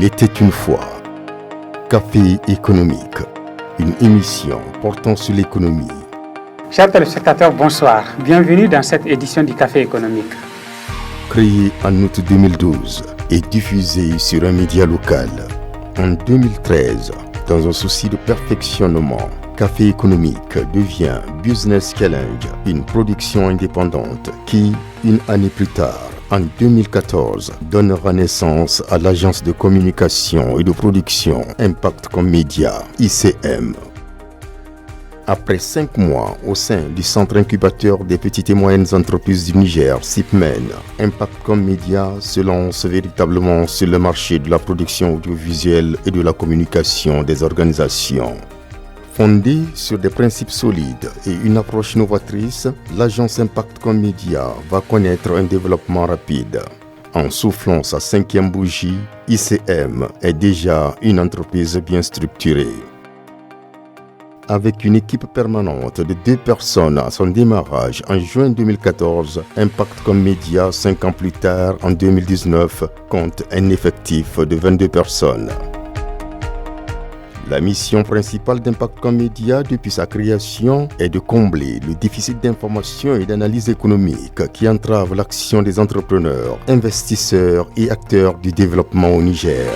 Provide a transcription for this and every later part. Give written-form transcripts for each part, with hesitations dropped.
Il était une fois. Café économique, une émission portant sur l'économie. Chers téléspectateurs, bonsoir. Bienvenue dans cette édition du Café économique. Créé en août 2012 et diffusé sur un média local. En 2013, dans un souci de perfectionnement, Café économique devient Business Challenge, une production indépendante qui, une année plus tard, en 2014, donnera naissance à l'agence de communication et de production Impact Comme Média, ICM. Après 5 mois au sein du centre incubateur des petites et moyennes entreprises du Niger, CIPMEN, Impact Comme Média se lance véritablement sur le marché de la production audiovisuelle et de la communication des organisations. Fondée sur des principes solides et une approche novatrice, l'agence Impact Comme Média va connaître un développement rapide. En soufflant sa 5e bougie, ICM est déjà une entreprise bien structurée. Avec une équipe permanente de 2 personnes à son démarrage en juin 2014, Impact Comme Média, 5 ans plus tard, en 2019, compte un effectif de 22 personnes. La mission principale d'Impact Comme Média depuis sa création est de combler le déficit d'information et d'analyse économique qui entrave l'action des entrepreneurs, investisseurs et acteurs du développement au Niger.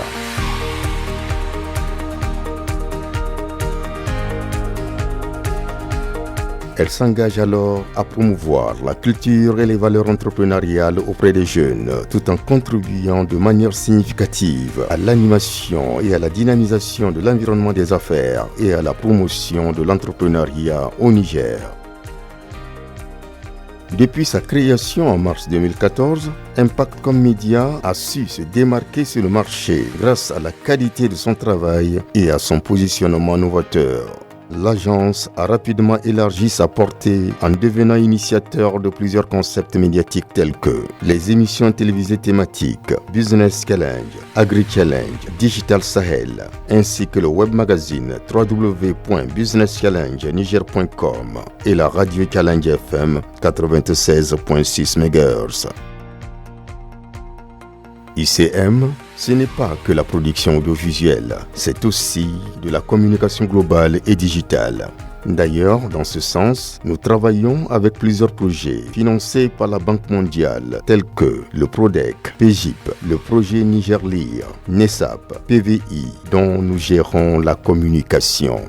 Elle s'engage alors à promouvoir la culture et les valeurs entrepreneuriales auprès des jeunes, tout en contribuant de manière significative à l'animation et à la dynamisation de l'environnement des affaires et à la promotion de l'entrepreneuriat au Niger. Depuis sa création en mars 2014, Impact Comme Média a su se démarquer sur le marché grâce à la qualité de son travail et à son positionnement novateur. L'agence a rapidement élargi sa portée en devenant initiateur de plusieurs concepts médiatiques tels que les émissions télévisées thématiques Business Challenge, Agri Challenge, Digital Sahel, ainsi que le web magazine www.businesschallengeniger.com et la radio Challenge FM 96.6 MHz. ICM, ce n'est pas que la production audiovisuelle, c'est aussi de la communication globale et digitale. D'ailleurs, dans ce sens, nous travaillons avec plusieurs projets financés par la Banque mondiale, tels que le PRODEC, PGIP, le projet Niger Lire, NESAP, PVI, dont nous gérons la communication.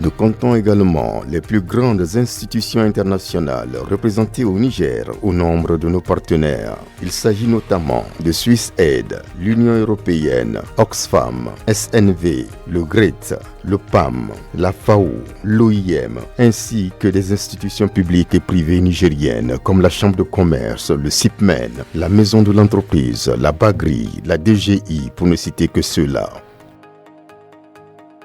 Nous comptons également les plus grandes institutions internationales représentées au Niger au nombre de nos partenaires. Il s'agit notamment de SwissAid, l'Union européenne, Oxfam, SNV, le GRET, le PAM, la FAO, l'OIM, ainsi que des institutions publiques et privées nigériennes comme la Chambre de commerce, le CIPMEN, la Maison de l'entreprise, la BAGRI, la DGI, pour ne citer que ceux-là.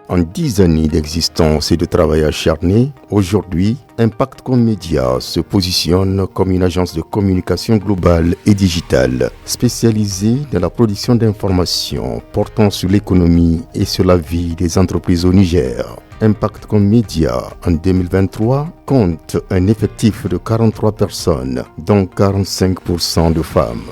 En 10 années d'existence et de travail acharné, aujourd'hui, Impact Comme Média se positionne comme une agence de communication globale et digitale, spécialisée dans la production d'informations portant sur l'économie et sur la vie des entreprises au Niger. Impact Comme Média, en 2023, compte un effectif de 43 personnes, dont 45% de femmes.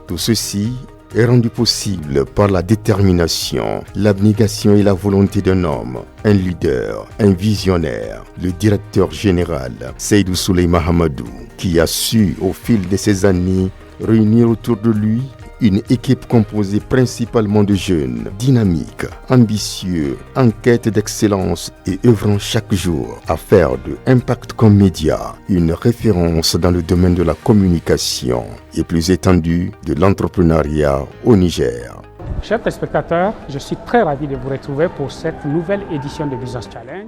Tout ceci est rendu possible par la détermination, l'abnégation et la volonté d'un homme, un leader, un visionnaire, le directeur général, Seydou Souley Hamadou, qui a su, au fil de ces années, réunir autour de lui une équipe composée principalement de jeunes, dynamiques, ambitieux, en quête d'excellence et œuvrant chaque jour à faire de Impact Comme Média une référence dans le domaine de la communication et plus étendu de l'entrepreneuriat au Niger. Chers téléspectateurs, je suis très ravi de vous retrouver pour cette nouvelle édition de Business Challenge.